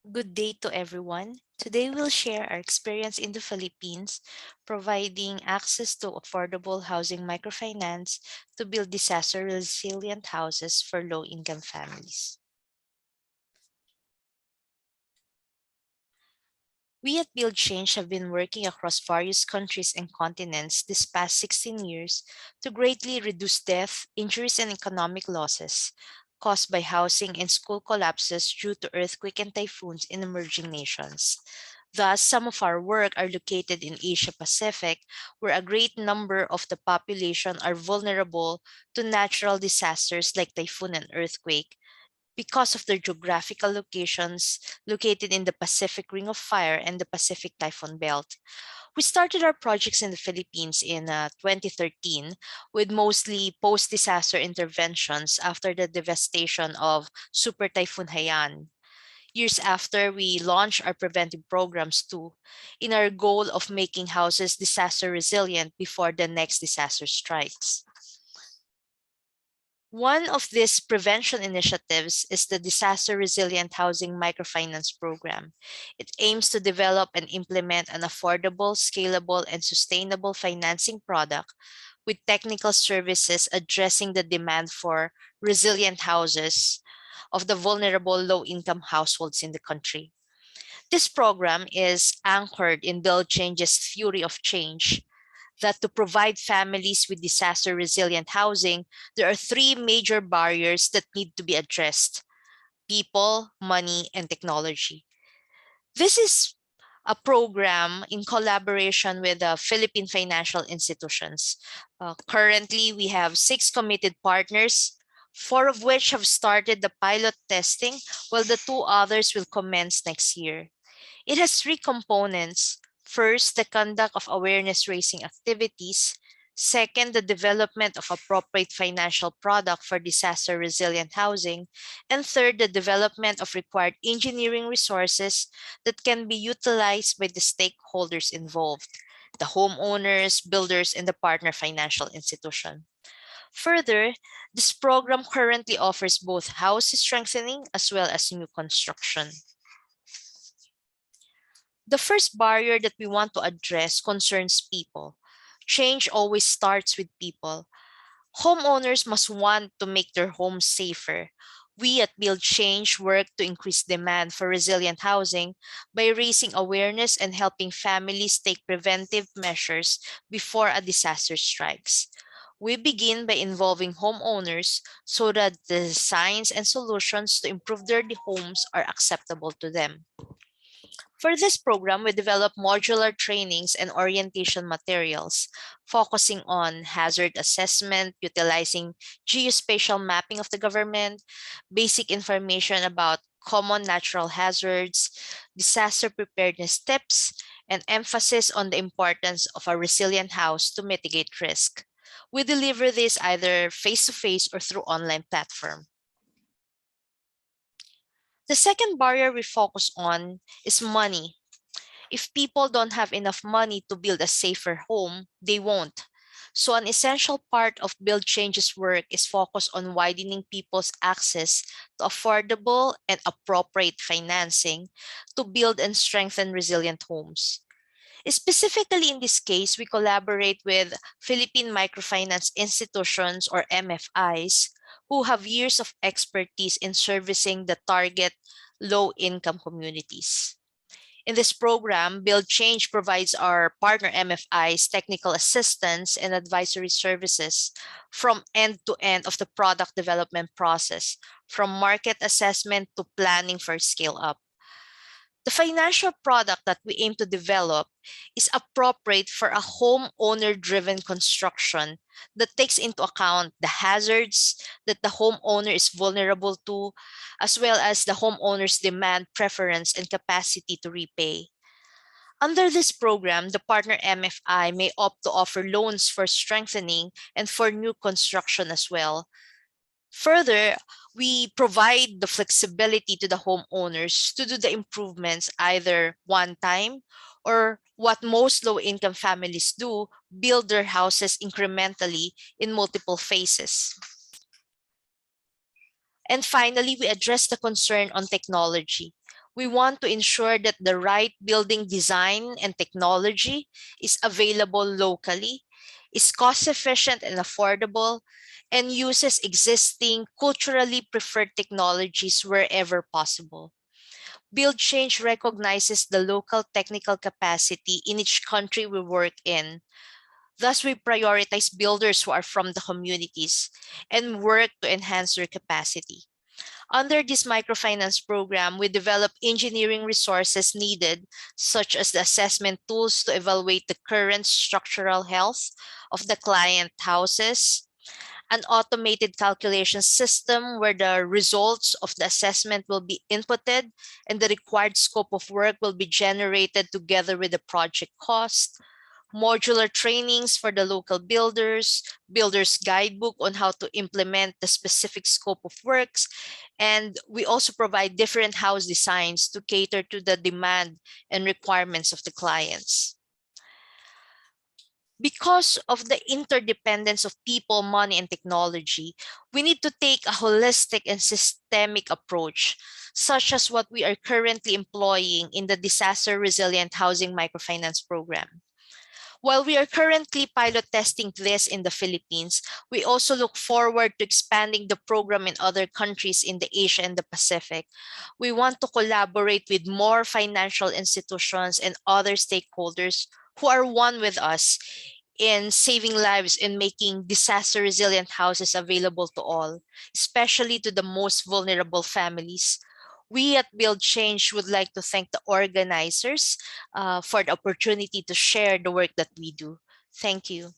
Good day to everyone. Today we'll share our experience in the Philippines, providing access to affordable housing microfinance to build disaster-resilient houses for low-income families. We at Build Change have been working across various countries and continents this past 16 years to greatly reduce death, injuries, and economic losses caused by housing and school collapses due to earthquake and typhoons in emerging nations. Thus, some of our work are located in Asia Pacific, where a great number of the population are vulnerable to natural disasters like typhoon and earthquake, because of their geographical locations located in the Pacific Ring of Fire and the Pacific Typhoon Belt. We started our projects in the Philippines in 2013 with mostly post-disaster interventions after the devastation of Super Typhoon Haiyan. Years after, we launched our preventive programs too, in our goal of making houses disaster resilient before the next disaster strikes. One of these prevention initiatives is the Disaster Resilient Housing Microfinance Program. It aims to develop and implement an affordable, scalable, and sustainable financing product with technical services addressing the demand for resilient houses of the vulnerable low-income households in the country. This program is anchored in Bill Change's theory of change, that to provide families with disaster resilient housing, there are three major barriers that need to be addressed: people, money, and technology. This is a program in collaboration with the Philippine financial institutions. Currently, we have 6 committed partners, 4 of which have started the pilot testing, while the 2 others will commence next year. It has 3 components. First, the conduct of awareness raising activities. Second, the development of appropriate financial product for disaster resilient housing. And third, the development of required engineering resources that can be utilized by the stakeholders involved: the homeowners, builders, and the partner financial institution. Further, this program currently offers both house strengthening as well as new construction. The first barrier that we want to address concerns people. Change always starts with people. Homeowners must want to make their homes safer. We at Build Change work to increase demand for resilient housing by raising awareness and helping families take preventive measures before a disaster strikes. We begin by involving homeowners so that the designs and solutions to improve their homes are acceptable to them. For this program, we develop modular trainings and orientation materials, focusing on hazard assessment, utilizing geospatial mapping of the government, basic information about common natural hazards, disaster preparedness tips, and emphasis on the importance of a resilient house to mitigate risk. We deliver this either face-to-face or through online platform. The second barrier we focus on is money. If people don't have enough money to build a safer home, they won't. So an essential part of Build Change's work is focused on widening people's access to affordable and appropriate financing to build and strengthen resilient homes. Specifically in this case, we collaborate with Philippine Microfinance Institutions or MFIs who have years of expertise in servicing the target low-income communities. In this program, Build Change provides our partner MFIs technical assistance and advisory services from end to end of the product development process, from market assessment to planning for scale up. The financial product that we aim to develop is appropriate for a homeowner-driven construction that takes into account the hazards that the homeowner is vulnerable to, as well as the homeowner's demand, preference, and capacity to repay. Under this program, the partner MFI may opt to offer loans for strengthening and for new construction as well. Further, we provide the flexibility to the homeowners to do the improvements either one time or what most low-income families do, build their houses incrementally in multiple phases. And finally, we address the concern on technology. We want to ensure that the right building design and technology is available locally, is cost efficient and affordable, and uses existing culturally preferred technologies wherever possible. Build Change recognizes the local technical capacity in each country we work in. Thus, we prioritize builders who are from the communities and work to enhance their capacity. Under this microfinance program, we develop engineering resources needed, such as the assessment tools to evaluate the current structural health of the client houses, an automated calculation system where the results of the assessment will be inputted and the required scope of work will be generated together with the project cost, modular trainings for the local builders, builders guidebook on how to implement the specific scope of works, and we also provide different house designs to cater to the demand and requirements of the clients. Because of the interdependence of people, money, and technology, we need to take a holistic and systemic approach, such as what we are currently employing in the Disaster Resilient Housing Microfinance Program. While we are currently pilot testing this in the Philippines, we also look forward to expanding the program in other countries in the Asia and the Pacific. We want to collaborate with more financial institutions and other stakeholders who are one with us in saving lives and making disaster resilient houses available to all, especially to the most vulnerable families. We at Build Change would like to thank the organizers for the opportunity to share the work that we do. Thank you.